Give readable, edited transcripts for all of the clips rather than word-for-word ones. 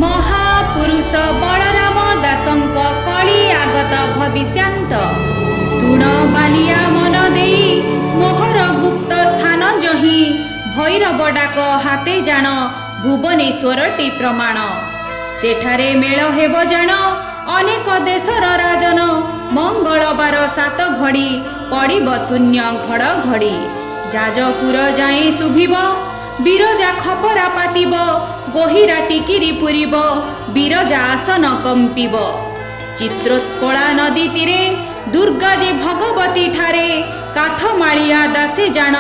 महापुरुष बलराम दासंक कली आगत भविष्यांत सुण बालिया मन देई मोहर गुप्त स्थान जही भैरव डाक हाते जान भुवनेश्वरटी प्रमाण सेठारे मेल हेब जान अनेक देशर राजन मंगलबार 7 घड़ी पड़िब शून्य घड़ घड़ी जाजपुर जाए शुभिब बिरजा खपरा पातिब गोहिरा टिकिरी पुरीब बिरजा आसन कंपिब चित्रोत्पला नदी तीरे दुर्गा जे भगवती ठारे काठमालिया दासे जान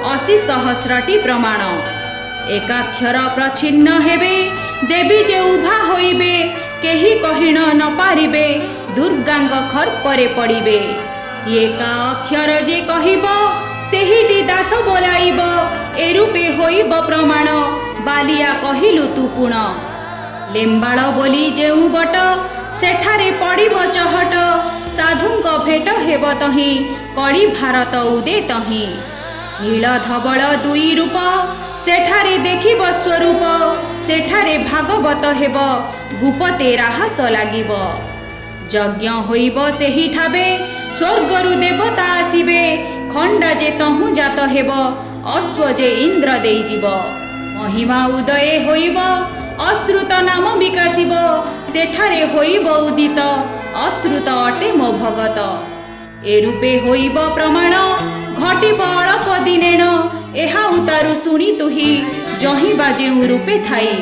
80 सहस्रटी प्रमाण एकाक्षर प्रच्छिन्न हेबे देवी जे उभा होइबे केही कहिण न पारिबे दुर्गांग खर्परे पड़िबे एका अक्षर जे कहिब सेहिटी दास बोलाइब एरूपे होइब प्रमाण बालिया कहिलु तू पुण लेम्बाड़ बोली जेउ बट सेठारे पड़िब चहट साधुंक भेट हेब तही कड़ी भारत उदे तही नील धवल दुई रूप सेठारे देखिब स्वरूप सेठारे भागवत हेब गुपते राहस लागिब यज्ञ होइब सेहि ठाबे स्वर्गरु देवता आसिबे खंडा जे तहु जात हेब अश्व जे इंद्र देई जीव महिमा उदय होइब अश्रुत नाम विकासिब सेठारे होइब उदित अश्रुत अटे मो भगत एरूपे होइब प्रमाण घटिब अल्प दिनेन एहा उतारु शुणी तुही जहिबा जेउ रूपे थाई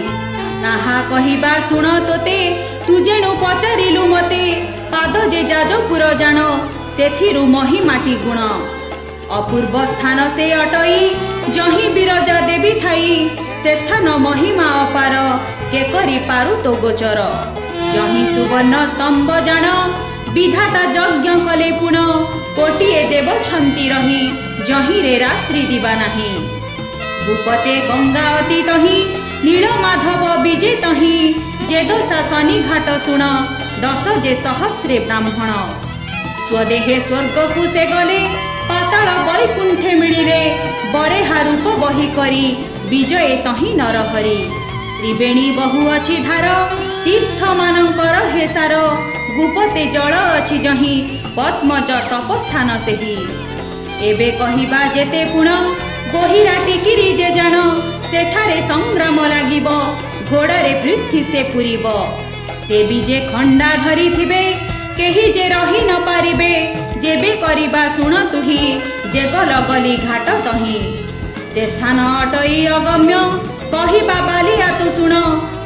ताहा कहिबा शुण तोते तु जेणु पचारिलु मते पाद जे जाजपुर जान सेथिरु महिमाटी गुण अपूर्व स्थान से अटई जही बिरजा देवी थाई से स्थान महिमा अपार के करी पारु तो गोचर जही सुवर्ण स्तंभ जान विधाता यज्ञ कले पुण कोटिए देव छंती रही जही रे रात्रि दिवा नाही भूपते गंगा अति तही नील माधव विजे तही जे दशा शनि घाट शुण 10 जे सहस्रे ब्राह्मण स्वदेहे स्वर्ग को से गले पाताल वैकुंठे मिलिले बरेहा रूप बही करी विजय तही नरहरी त्रिवेणी बहु अछि धार तीर्थ मानकर हेसार गुपते जल अछि जही पद्मज तपस्थान सेही एबे कहिबा जेते पुण गोहिरा टिकिरी जे जान सेठारे संग्राम लागिब घोड़ारे पृथ्वी से पुरीब देवी जे खंडा धरी थिबे केही जे रही न पारिबे जेबे करिबा शुण तुही जे गल गली घाट तही से स्थान अटई अगम्य कहिबा बालिया तु शुण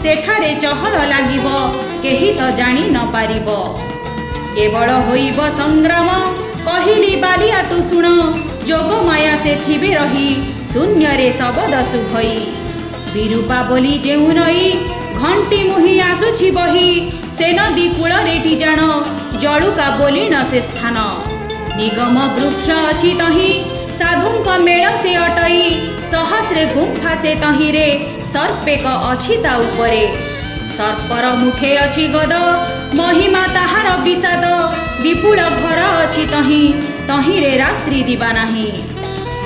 सेठारे चहल लागिब केही तो जानी न पारिब केवल होइब संग्राम कहिली बालिया तु शुण जोग माया से थिबे रही शून्य रे शबद सुभई विरूपा बोली जेउ नई घंटी मुही आसुछि बही से नदी कूल रेटी जान जड़ुका बोली न से स्थान निगम वृक्ष अछि तही साधुंक मेल से अटई सहस्रे गुंफा से तही रे सर्पेक अछि ता उपरे सर्पर मुखे अछि गद महिमा ताहार विषाद विपुल घर अछि तही तही रे रात्रि दिवा नाही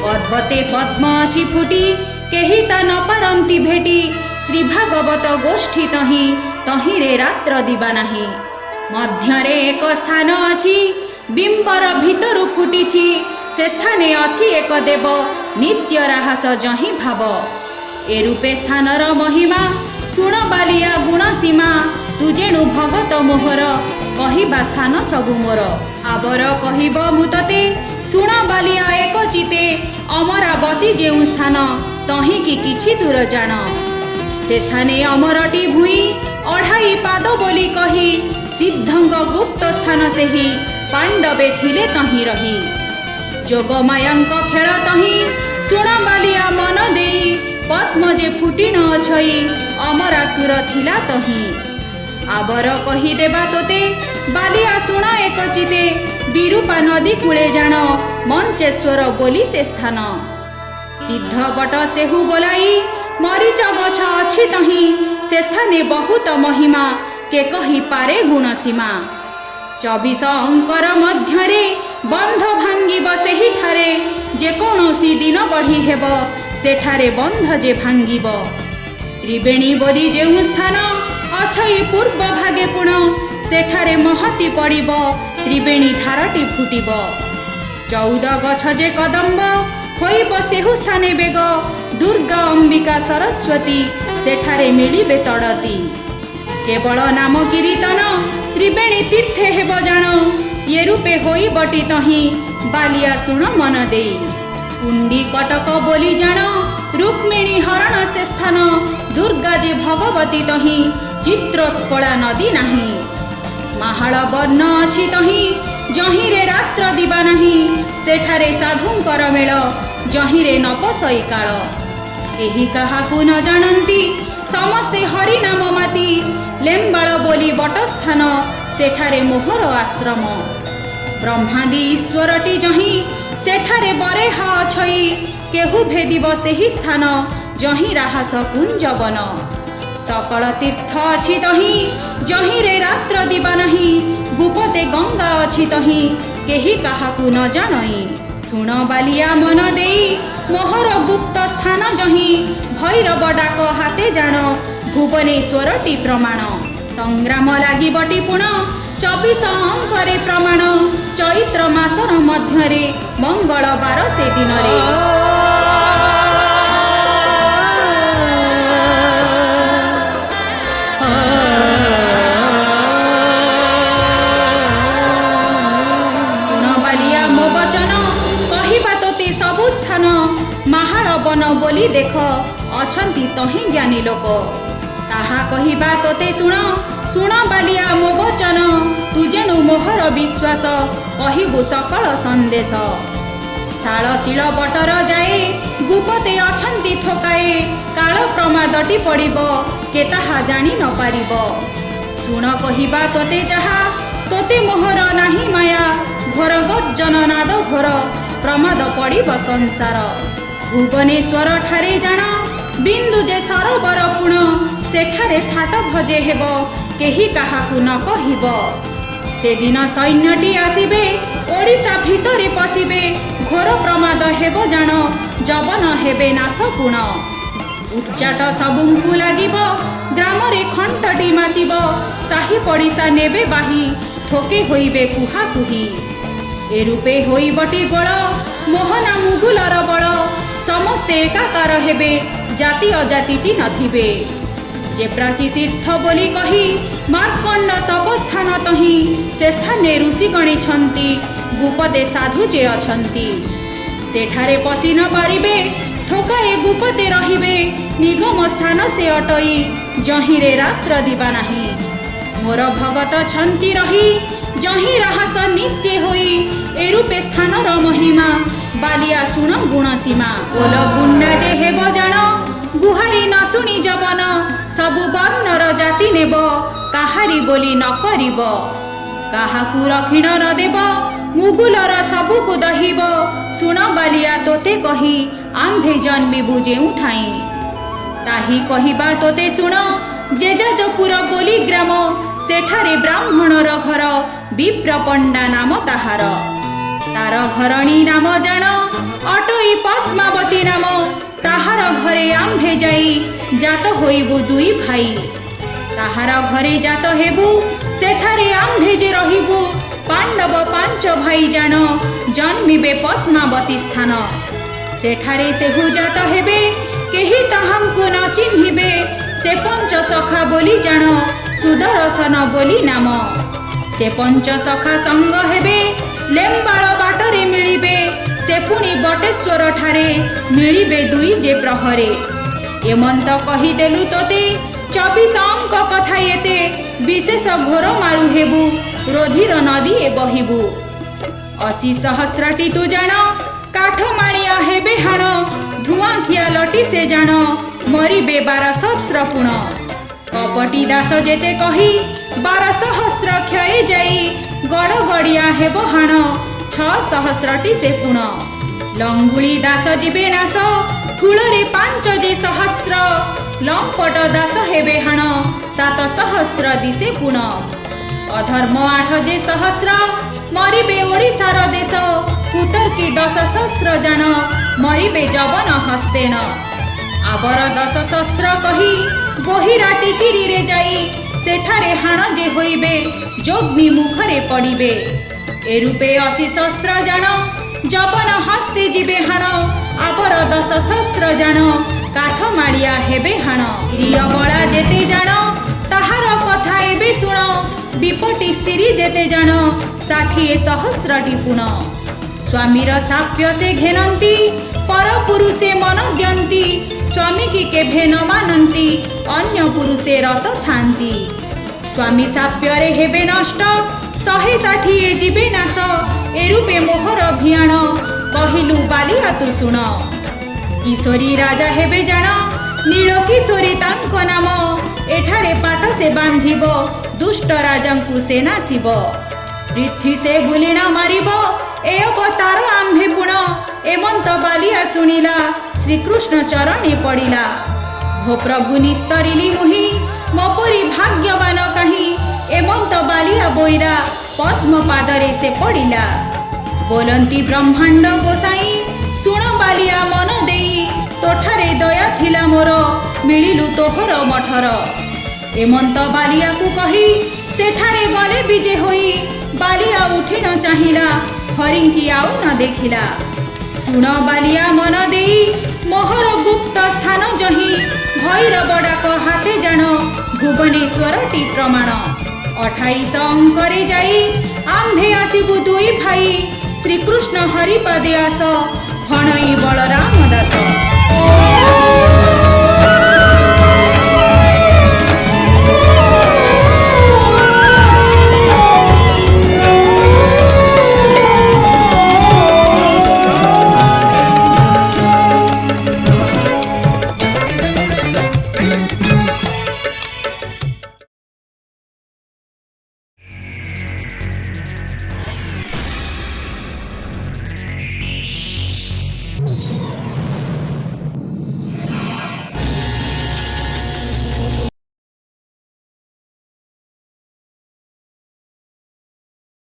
पर्वते पद्म अछि फुटी केही ता न पारंती भेटी श्री भागवत गोष्ठी तही तही रे रात्र दिवा नाही मध्यरे एक स्थान अछि बिंबर भीतरु फुटिछि से स्थाने अछि एक देव नित्य राहस जही भाव ए रूपे स्थानर महिमा शुण बालिया गुण सीमा तु जेणु भगत मोहर कहिबा स्थान सबु मोर आबर कहिब मुतते शुण बालिया एक चिते अमरावती जेउ स्थान तही कि किछि दूर जान से स्थाने अमरटी भूई 2.5 पाद बोली कही सिद्धंग गुप्त स्थान से ही पांडवे थिले तही रही जोगमायांक खेल तही शुण बालिया मन देई पद्म जे फुटी न अछई अमरासुर थिला तही आबर कही देबा तोते बालिया शुण एक चिते विरूपा नदी कूले जान मंचेश्वर बोली से स्थान सिद्ध बट सेहु बोलाई मरीच गछ अछि तही से स्थाने बहुत महिमा के कही पारे गुण सीमा 24 अंकर मध्यरे बंध भांगिब सेहि ठारे जेकोसी दिन बढ़ी हेब सेठारे बंध जे भांगिब त्रिवेणी बोली जेउ स्थान ଅଛଇ ପୂର୍ବ ଭାଗେ ପୁଣ ସେଠାରେ ମହତି ପଡ଼ିବ ତ୍ରିବେଣୀ ଧାରଟି ଫୁଟିବ। 14 ଗଛ ଯେ କଦମ୍ବ ହୋଇବ ସେହୁ ସ୍ଥାନେ ବେଗ ଦୁର୍ଗା ଅମ୍ବିକା ସରସ୍ୱତୀ ସେଠାରେ ମିଳିବେ ତଡ଼ତି। କେବଳ ନାମ କୀର୍ତ୍ତନ ତ୍ରିବେଣୀ ତୀର୍ଥେ ହେବ ଜାଣ ଏ ରୂପେ ହୋଇବଟି ତହିଁ ବାଲିଆ ଶୁଣ ମନ ଦେଇ। କୁଣ୍ଡି କଟକ ବୋଲି ଜାଣ ରୁକ୍ମିଣୀ ହରଣ ସେ ସ୍ଥାନ ଦୁର୍ଗା ଯେ ଭଗବତୀ ତହିଁ ଚିତ୍ରୋତ୍ପଳା ନଦୀ ନାହିଁ। ମାହାଳ ବର୍ଣ୍ଣ ଅଛି ତହିଁ ଯହିଁରେ ରାତ୍ର ଦିବା ନାହିଁ ସେଠାରେ ସାଧୁଙ୍କର ମେଳ ଯହିଁରେ ନ ପଶଇ କାଳ। କେହି କାହାକୁ ନ ଜାଣନ୍ତି ସମସ୍ତେ ହରିନାମ ମାତି ଲେମ୍ବାଳ ବୋଲି ବଟସ୍ଥାନ ସେଠାରେ ମୋହର ଆଶ୍ରମ। ବ୍ରହ୍ମାଦି ଈଶ୍ୱରଟି ଯହିଁ ସେଠାରେ ବରେହା ଅଛଇ କେହୁ ଭେଦିବ ସେହି ସ୍ଥାନ ଯହିଁ ରାହାସ କୁଞ୍ଜବନ। ସକଳ ତୀର୍ଥ ଅଛି ତହିଁ ଯହିଁରେ ରାତ୍ର ଦିବା ନାହିଁ ଗୁପତେ ଗଙ୍ଗା ଅଛି ତହିଁ କେହି କାହାକୁ ନ ଜାଣଇ। ଶୁଣ ବାଲିଆ ମନ ଦେଇ ମୋହର ଗୁପ୍ତ ସ୍ଥାନ ଯହିଁ ଭୈରବ ଡାକ ହାତେ ଜାଣ ଭୁବନେଶ୍ୱରଟି ପ୍ରମାଣ। ସଂଗ୍ରାମ ଲାଗିବଟି ପୁଣ 24 ଅଙ୍କରେ ପ୍ରମାଣ ଚୈତ୍ର ମାସର ମଧ୍ୟରେ ମଙ୍ଗଳବାର ସେ ଦିନରେ। ସବୁ ସ୍ଥାନ ମାହାଳ ବନ ବୋଲି ଦେଖ ଅଛନ୍ତି ତହିଁ ଜ୍ଞାନୀ ଲୋକ। ତାହା କହିବା ତୋତେ ଶୁଣ ଶୁଣ ବାଲିଆ ମୋ ବଚନ ତୁ ଯେଣୁ ମୋହର ବିଶ୍ୱାସ କହିବୁ ସକଳ ସନ୍ଦେଶ। ଶାଳ ଶିଳ ବଟର ଯାଏ ଗୁପତେ ଅଛନ୍ତି ଥୋକାଏ କାଳ ପ୍ରମାଦଟି ପଡ଼ିବ କେ ତାହା ଜାଣି ନ ପାରିବ। ଶୁଣ କହିବା ତୋତେ ଯାହା ତୋତେ ମୋହର ନାହିଁ ମାୟା ଘୋର ଗର୍ଜନ ନାଦ ଘୋର ପ୍ରମାଦ ପଡ଼ିବ ସଂସାର। ଭୁବନେଶ୍ୱର ଠାରେ ଜାଣ ବିନ୍ଦୁ ଯେ ସରୋବର ପୁଣ ସେଠାରେ ଥାଟ ଭଜେ ହେବ କେହି କାହାକୁ ନ କହିବ। ସେଦିନ ସୈନ୍ୟଟି ଆସିବେ ଓଡ଼ିଶା ଭିତରେ ପଶିବେ ଘୋର ପ୍ରମାଦ ହେବ ଜାଣ ଯବନ ହେବେ ନାଶ ପୁଣ। ଉଚ୍ଚାଟ ସବୁଙ୍କୁ ଲାଗିବ ଗ୍ରାମରେ ଖଣ୍ଟଟି ମାତିବ ସାହି ପଡ଼ିଶା ନେବେ ବାହି ଥୋକେ ହୋଇବେ କୁହାକୁହି। ଏ ରୂପେ ହୋଇବଟି ଗୋଳ ମୋହନା ମୁଗୁଲର ବଳ ସମସ୍ତେ ଏକାକାର ହେବେ ଜାତି ଅଜାତିଟି ନଥିବେ। ଯେ ପ୍ରାଚୀ ତୀର୍ଥ ବୋଲି କହି ମାର୍କଣ୍ଡ ତପସ୍ଥାନ ତହିଁ ସେ ସ୍ଥାନେ ଋଷି ଗଣିଛନ୍ତି ଗୁପତେ ସାଧୁ ଯେ ଅଛନ୍ତି। ସେଠାରେ ପଶି ନ ପାରିବେ ଥୋକାଏ ଗୁପତେ ରହିବେ ନିଗମ ସ୍ଥାନ ସେ ଅଟଇ ଯହିଁରେ ରାତ୍ର ଦିବା ନାହିଁ। ମୋର ଭଗତ ଛନ୍ତି ରହି ଯହିଁ ରାହାସ ନିତ୍ୟ ହୋଇ ଏ ରୂପେ ସ୍ଥାନର ମହିମା ବାଲିଆ ଶୁଣ ଗୁଣ ସୀମା। ଓଲ ଗୁଣ୍ଡା ଯେ ହେବ ଜାଣ ଗୁହାରି ନ ଶୁଣି ଯବନ ସବୁ ବର୍ଣ୍ଣର ଜାତି ନେବ କାହାରି ବୋଲି ନ କରିବ। କାହାକୁ ରକ୍ଷିଣ ନ ଦେବ ମୁଗୁଲର ସବୁକୁ ଦହିବ ଶୁଣ ବାଲିଆ ତୋତେ କହି ଆମ୍ଭେ ଜନ୍ମିବୁ ଯେଉଁଠାଇଁ। ତାହି କହିବା ତୋତେ ଶୁଣ ଜେଜାଜପୁର ବୋଲି ଗ୍ରାମ ସେଠାରେ ବ୍ରାହ୍ମଣର ଘର ବିପ୍ର ପଣ୍ଡା ନାମ ତାହାର। ତାର ଘରଣୀ ନାମ ଜାଣ ଅଟଇ ପଦ୍ମାବତୀ ନାମ ତାହାର ଘରେ ଆମ୍ଭେ ଯାଇ ଜାତ ହୋଇବୁ ଦୁଇ ଭାଇ। ତାହାର ଘରେ ଜାତ ହେବୁ ସେଠାରେ ଆମ୍ଭେ ଯେ ରହିବୁ ପାଣ୍ଡବ 5 ଭାଇ ଜାଣ ଜନ୍ମିବେ ପଦ୍ମାବତୀ ସ୍ଥାନ। ସେଠାରେ ସେହୁ ଜାତ ହେବେ କେହି ତାହାଙ୍କୁ ନ ଚିହ୍ନିବେ ସେ 5 ସଖା ବୋଲି ଜାଣ ସୁଦର୍ଶନ ବୋଲି ନାମ। ସେ 5 ସଖା ସଙ୍ଗ ହେବେ ଲେମ୍ବାଳ ବାଟରେ ମିଳିବେ ସେ ପୁଣି ବଟେଶ୍ୱର ଠାରେ ମିଳିବେ ଦୁଇ ଯେ ପ୍ରହରେ। ଏମନ୍ତ କହିଦେଲୁ ତୋତେ 24 ଅଙ୍କ କଥା ଏତେ ବିଶେଷ ଘୋର ମାରୁ ହେବୁ ରୋଧିର ନଦୀ ଏ ବହିବୁ। 80 ସହସ୍ରଟି ତୁ ଜାଣ କାଠମାଳିଆ ହେବେ ହାଣ ଧୂଆଁ ଖିଆ ଲଟି ସେ ଜାଣ ମରିବେ 12 ସହସ୍ର ପୁଣ। କପଟି ଦାସ ଯେତେ କହି 12 ସହସ୍ର କ୍ଷୟ ଯାଇ ଗଡ଼ ଗଡ଼ିଆ ହେବ ହାଣ 6 ସହସ୍ରଟି ସେ ପୁଣ। ଲଙ୍ଗୁଳି ଦାସ ଯିବେ ନାଶ ଫୁଳରେ 5 ଯେ ସହସ୍ର ଲମ୍ପଟ ଦାସ ହେବେ ହାଣ 7 ସହସ୍ର ଦିଶେ ପୁଣ। ଅଧର୍ମ 8 ଯେ ସହସ୍ର ମରିବେ ଓଡ଼ିଶାର ଦେଶ କୁତର୍କୀ 10 ସହସ୍ର ଜାଣ ମରିବେ ଯବନ ହସ୍ତେଣ। ଆବର 10 ସହସ୍ର କହି ଗୋହିରା ଟିକିରିରେ ଯାଇ सेठारे हाण जे होइबे जोग्नि मुखरे पड़िबे ए रूपे 80 सहस्र जान जपन हस्ते जीवे हाण आबर 10 सहस्र जान काठ माड़िया हेबे हाण प्रिय बड़ा जेते जान ताहार कथा एबे सुण विपटी स्त्री जेते जान 60 सहस्रटी पुण स्वामीर साप्य से घेनती पर पुरुषे मन दियंती स्वामी की केभे न मानती अन्य पुरुषे रत थांती स्वामी साप्यरे हेबे नष्ट 160 जीवे नाश ए रूपे मोहर भियाण कहिलु बालिया तु सुण किशोरी राजा हेबे जान नील किशोरी तांको नाम एठारे पाट से बांधिब दुष्ट राजांकु से नासिब पृथ्वी से बुलिणा मारिब ए अवतार आम्भे पुण एमंत बालिया शुणिला श्रीकृष्ण चरणे पड़िला हो प्रभु निस्तरिली मुहि मोपरी भाग्यवान कहीं एमंत बालिया बोईरा पद्म पादरे से पड़िला बोलंती ब्रह्मांड गोसाई सुण बालिया मन देई तोठारे दया थिला मोर मिलिलु तोहर मठर एमंत बालिया को कही सेठारे गले विजे होई बालिया उठी न चाहिला हरिंकी आउ न देखिला सुण बालिया मन देई मोहर गुप्त स्थान जही भैरव डाक हाथे जान भुवनेश्वरटी प्रमाण 28 अंकरे जाई आम्भे आसिबु दुई भाई श्रीकृष्ण हरिपदे आस भणई बलराम दास।